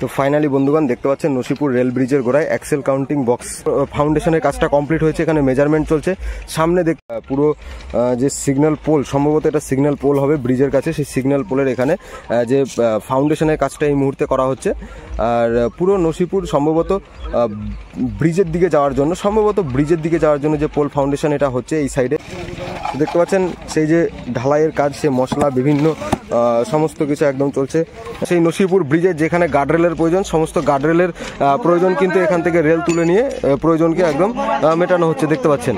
তো ফাইনালি বন্ধুগণ দেখতে পাচ্ছেন নসিপুর রেল ব্রিজের গোড়ায় অ্যাক্সেল কাউন্টিং বক্স ফাউন্ডেশনের কাজটা কমপ্লিট হয়েছে। এখানে মেজারমেন্ট চলছে। সামনে পুরো যে সিগন্যাল পোল, সম্ভবত এটা সিগন্যাল পোল হবে ব্রিজের কাছে, সেই সিগন্যাল পোলের এখানে যে ফাউন্ডেশনের কাজটা এই মুহূর্তে করা হচ্ছে। আর পুরো নসিপুর সম্ভবত ব্রিজের দিকে যাওয়ার জন্য যে পোল ফাউন্ডেশন এটা হচ্ছে এই সাইডে দেখতে পাচ্ছেন। সেই যে ঢালাইয়ের কাজ, সে মশলা বিভিন্ন সমস্ত কিছু একদম চলছে। সেই নসিপুর ব্রিজের যেখানে গার্ডরেলের প্রয়োজন, সমস্ত গার্ডরেলের প্রয়োজন কিন্তু এখান থেকে রেল তুলে নিয়ে প্রয়োজনকে একদম মেটানো হচ্ছে দেখতে পাচ্ছেন।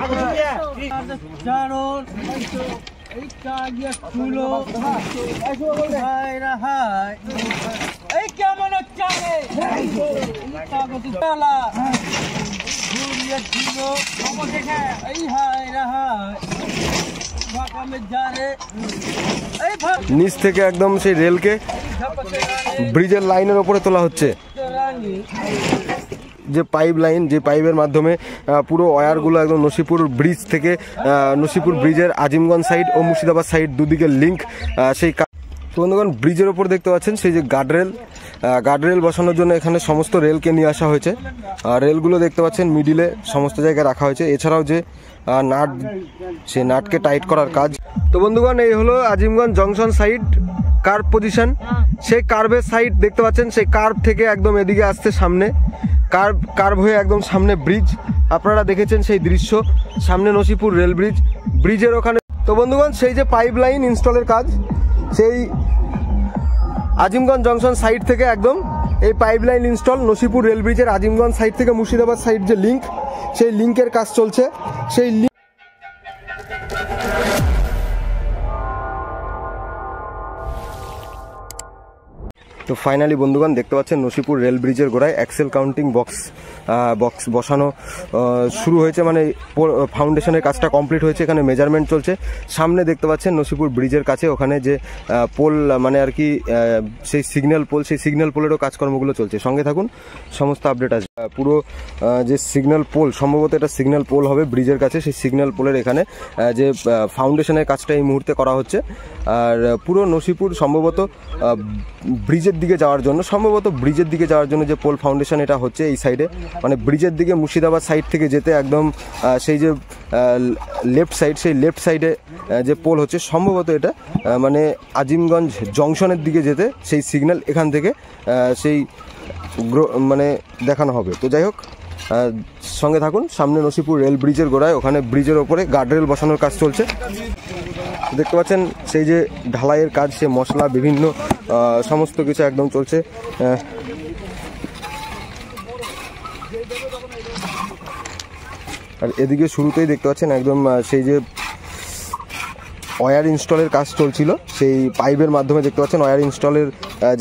নিচ থেকে একদম সেই রেলকে ব্রিজের লাইনের ওপরে তোলা হচ্ছে। যে পাইপ লাইন, যে পাইপের মাধ্যমে পুরো ওয়্যারগুলো একদম নসিপুর ব্রিজ থেকে নসিপুর ব্রিজের আজিমগঞ্জ সাইড ও মুর্শিদাবাদ সাইড দুদিকে লিঙ্ক। সেই তো বন্ধুগণ ব্রিজের ওপর দেখতে পাচ্ছেন সেই যে গার্ডরেল বসানোর জন্য এখানে সমস্ত রেলকে নিয়ে আসা হয়েছে। রেলগুলো দেখতে পাচ্ছেন মিডিলে সমস্ত জায়গায় রাখা হয়েছে। এছাড়াও যে নাট, সেই নাটকে টাইট করার কাজ। তো বন্ধুগণ এই হলো Azimganj junction side curve position. সেই কার্ভের সাইড দেখতে পাচ্ছেন, সেই কার্ভ থেকে একদম এদিকে আসতে সামনে কার্ভ হয়ে একদম সামনে ব্রিজ। আপনারা দেখেছেন সেই দৃশ্য, সামনে নসিপুর রেল ব্রিজের ওখানে। তো বন্ধুগণ সেই যে পাইপ লাইন ইনস্টলের কাজ, সেই আজিমগঞ্জ জংশন সাইড থেকে একদম এই pipe line install Nasipur rail ব্রিজের আজিমগঞ্জ সাইড থেকে মুর্শিদাবাদ সাইড যে লিঙ্ক, সেই লিঙ্কের কাজ চলছে। সেই তো ফাইনালি বন্ধুগণ দেখতে পাচ্ছেন নসিপুর রেল ব্রিজের গোড়ায় অ্যাক্সেল কাউন্টিং বক্স বসানো শুরু হয়েছে, মানে ফাউন্ডেশনের কাজটা কমপ্লিট হয়েছে। এখানে মেজারমেন্ট চলছে। সামনে দেখতে পাচ্ছেন নসিপুর ব্রিজের কাছে ওখানে যে পোল, মানে আর কি সেই সিগন্যাল পোল, সেই সিগন্যাল পোলেরও কাজকর্মগুলো চলছে। সঙ্গে থাকুন, সমস্ত আপডেট আছে। পুরো যে সিগন্যাল পোল, সম্ভবত এটা সিগন্যাল পোল হবে ব্রিজের কাছে, সেই সিগন্যাল পোলের এখানে যে ফাউন্ডেশনের কাজটা এই মুহূর্তে করা হচ্ছে। আর পুরো নসিপুর সম্ভবত ব্রিজের দিকে যাওয়ার জন্য যে পোল ফাউন্ডেশন এটা হচ্ছে এই সাইডে, মানে ব্রিজের দিকে মুর্শিদাবাদ সাইড থেকে যেতে একদম সেই যে লেফট সাইড, সেই লেফট সাইডে যে পোল হচ্ছে সম্ভবত এটা মানে আজিমগঞ্জ জংশনের দিকে যেতে সেই সিগন্যাল এখান থেকে সেই মানে দেখানো হবে। তো যাই হোক, সঙ্গে থাকুন। সামনে নসিপুর রেল ব্রিজের গোড়ায় ওখানে ব্রিজের ওপরে গার্ডরেল বসানোর কাজ চলছে। দেখতে পাচ্ছেন সেই যে ঢালাইয়ের কাজ, সে মশলা বিভিন্ন সমস্ত কিছু একদম চলছে। আর এদিকে শুরুতেই দেখতে পাচ্ছেন একদম সেই যে ওয়্যার ইনস্টলের কাজ চলছিল, সেই পাইপের মাধ্যমে দেখতে পাচ্ছেন ওয়্যার ইনস্টলের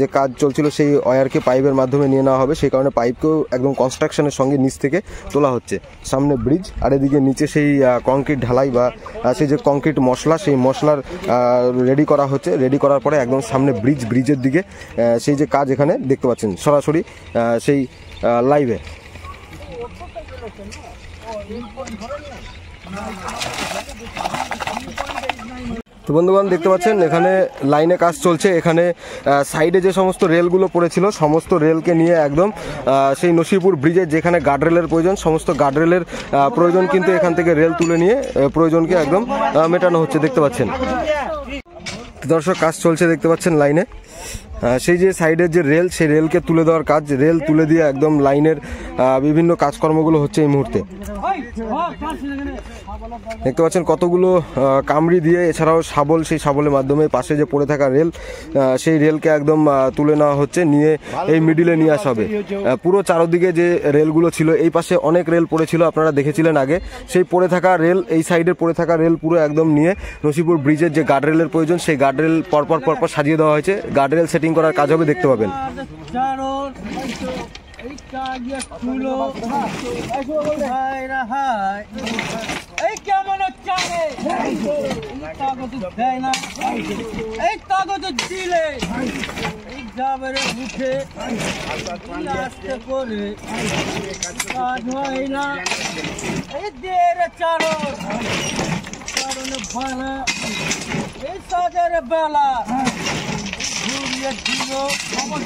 যে কাজ চলছিল, সেই ওয়্যারকে পাইপের মাধ্যমে নিয়ে নেওয়া হবে। সেই কারণে পাইপকেও একদম কনস্ট্রাকশনের সঙ্গে নিচ থেকে তোলা হচ্ছে। সামনে ব্রিজ, আর এদিকে নিচে সেই কংক্রিট ঢালাই বা সেই যে কংক্রিট মশলা, সেই মশলার রেডি করা হচ্ছে। রেডি করার পরে একদম সামনে ব্রিজের দিকে সেই যে কাজ এখানে দেখতে পাচ্ছেন সরাসরি সেই লাইভে। তো বন্ধুগণ দেখতে পাচ্ছেন এখানে লাইনে কাজ চলছে। এখানে সাইডে যে সমস্ত রেলগুলো পড়েছিল, সমস্ত রেলকে নিয়ে একদম সেই নসিপুর ব্রিজের যেখানে গার্ডরেলের প্রয়োজন, সমস্ত গার্ডরেলের প্রয়োজন কিন্তু এখান থেকে রেল তুলে নিয়ে প্রয়োজনকে একদম মেটানো হচ্ছে দেখতে পাচ্ছেন। দর্শক কাজ চলছে দেখতে পাচ্ছেন লাইনে। সেই যে সাইডের যে রেল, সেই রেলকে তুলে দেওয়ার কাজ, রেল তুলে দিয়ে একদম লাইনের বিভিন্ন কাজকর্মগুলো হচ্ছে এই মুহূর্তে। দেখতে পাচ্ছেন কতগুলো কামড়ি দিয়ে, এছাড়াও শাবল, সেই শাবলের মাধ্যমে পাশে যে পড়ে থাকা রেল, সেই রেলকে একদম তুলে নেওয়া হচ্ছে, নিয়ে এই মিডিলে নিয়ে আসা হবে। পুরো চারদিকে যে রেলগুলো ছিল, এই পাশে অনেক রেল পড়েছিল, আপনারা দেখেছিলেন আগে। সেই পড়ে থাকা রেল, এই সাইডের পড়ে থাকা রেল পুরো একদম নিয়ে নসিপুর ব্রিজের যে গার্ডরেলের প্রয়োজন, সেই গার্ডরেল পরপর সাজিয়ে দেওয়া হয়েছে। গার্ডরেল সেটিং করার কাজ হবে, দেখতে পাবেন। বেলা ঘুরিয়ে দিল,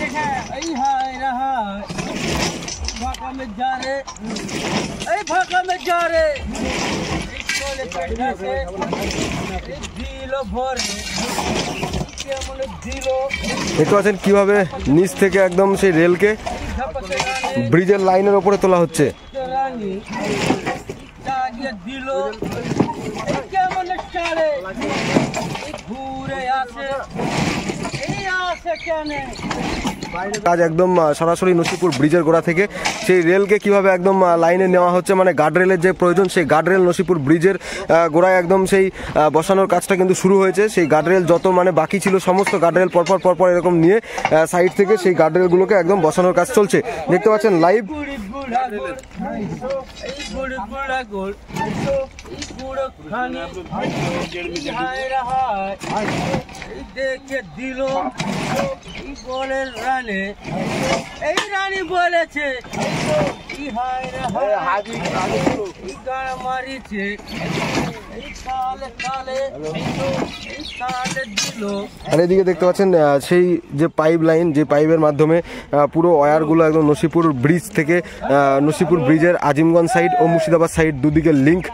দেখে এই হায় রাহা फाका में जा रे, ए फाका में जा रे, कोले पेड़ा से दिलो भर কেমনে দিলো। দেখতে পাচ্ছেন কিভাবে নিচ থেকে একদম সেই রেলকে ব্রিজের লাইনের উপরে তোলা হচ্ছে। রানী দাগিয়ে দিলো, কেমনে চারে ঘুরে আসে, এই আসে কেনে কাজ একদম সরাসরি নসিপুর ব্রিজের গোড়া থেকে সেই রেলকে কিভাবে একদম লাইনে নেওয়া হচ্ছে, মানে গার্ডরেলের যে প্রয়োজন সেই গার্ডরেল নসিপুর ব্রিজের গোড়ায় একদম সেই বসানোর কাজটা কিন্তু শুরু হয়েছে। সেই গার্ডরেল যত মানে বাকি ছিল সমস্ত গার্ডরেল পরপর এরকম নিয়ে সাইড থেকে সেই গার্ডরেলগুলোকে একদম বসানোর কাজ চলছে। দেখতে পাচ্ছেন লাইভ। দেখে দিল বলের রানে, এই রানী বলেছে মারিছে আর এদিকে দেখতে পাচ্ছেন সেই যে পাইপ লাইন, যে পাইপের মাধ্যমে পুরো ওয়্যারগুলো একদম নসিপুর ব্রিজ থেকে নসিপুর ব্রিজের আজিমগঞ্জ সাইড ও মুর্শিদাবাদ সাইড দুদিকে লিঙ্ক,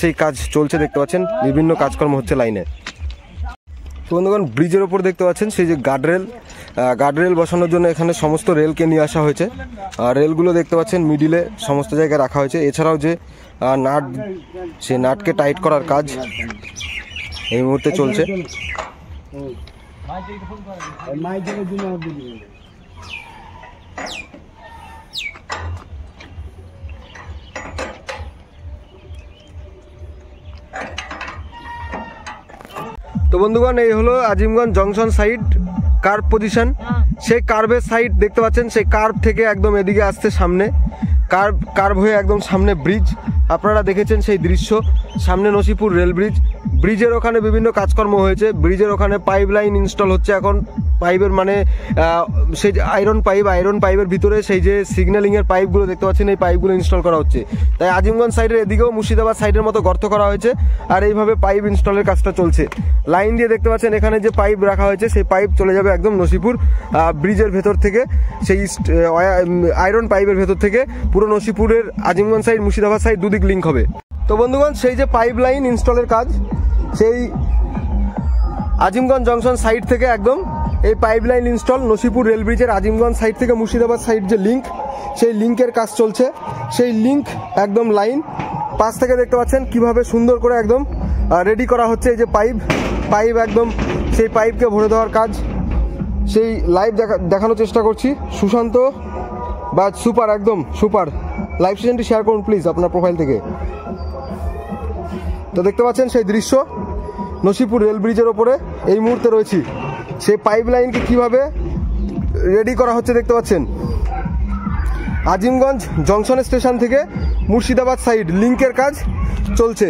সেই কাজ চলছে। দেখতে পাচ্ছেন বিভিন্ন কাজকর্ম হচ্ছে লাইনে। বন্ধুগণ, ব্রিজের ওপর দেখতে পাচ্ছেন সেই যে গার্ডরেল বসানোর জন্য এখানে সমস্ত রেলকে নিয়ে আসা হয়েছে। রেলগুলো দেখতে পাচ্ছেন মিডিলে সমস্ত জায়গায় রাখা হয়েছে। এছাড়াও যে নাট, সেই নাটকে টাইট করার কাজ এই মুহূর্তে চলছে। তো বন্ধুগণ, এই হলো Azimganj junction side curve position. সেই কার্ভের সাইড দেখতে পাচ্ছেন, সেই কার্ভ থেকে একদম এদিকে আসতে সামনে কার্ভ হয়ে একদম সামনে ব্রিজ। আপনারা দেখেছেন সেই দৃশ্য, সামনে নসিপুর রেল ব্রিজ। ব্রিজের ওখানে বিভিন্ন কাজকর্ম হয়েছে। ব্রিজের ওখানে পাইপ লাইন ইনস্টল হচ্ছে এখন। পাইপের মানে সেই আয়রন পাইপের ভিতরে সেই যে সিগন্যালিংয়ের পাইপগুলো দেখতে পাচ্ছেন, এই পাইপগুলো ইনস্টল করা হচ্ছে। তাই আজিমগঞ্জ সাইডের এদিকেও মুর্শিদাবাদ সাইডের মতো গর্ত করা হয়েছে, আর এইভাবে পাইপ ইনস্টলের কাজটা চলছে। লাইন দিয়ে দেখতে পাচ্ছেন এখানে যে পাইপ রাখা হয়েছে, সেই পাইপ চলে যাবে একদম নসিপুর ব্রিজের ভেতর থেকে, সেই আয়রন পাইপের ভেতর থেকে পুরো নসিপুরের আজিমগঞ্জ সাইড মুর্শিদাবাদ সাইড দুদিক লিঙ্ক হবে। তো বন্ধুগণ, সেই যে পাইপ লাইন ইনস্টলের কাজ, সেই আজিমগঞ্জ জংশন সাইড থেকে একদম এই pipe line install Nasipur rail ব্রিজের আজিমগঞ্জ সাইড থেকে মুর্শিদাবাদ সাইড যে লিঙ্ক, সেই লিঙ্কের কাজ চলছে। সেই লিঙ্ক একদম লাইন পাশ থেকে দেখতে পাচ্ছেন কিভাবে সুন্দর করে একদম রেডি করা হচ্ছে। এই যে পাইপ একদম সেই পাইপকে ভরে দেওয়ার কাজ, সেই লাইভ দেখানোর চেষ্টা করছি। সুশান্ত বা সুপার, একদম সুপার। লাইভ সেশনটি শেয়ার করুন প্লিজ আপনার প্রোফাইল থেকে। তো দেখতে পাচ্ছেন সেই দৃশ্য, নসিপুর রেল ব্রিজের ওপরে এই মুহূর্তে রয়েছি। সেই পাইপ লাইনকে কিভাবে রেডি করা হচ্ছে দেখতে পাচ্ছেন। আজিমগঞ্জ জংশন স্টেশন থেকে মুর্শিদাবাদ সাইড লিঙ্কের কাজ চলছে।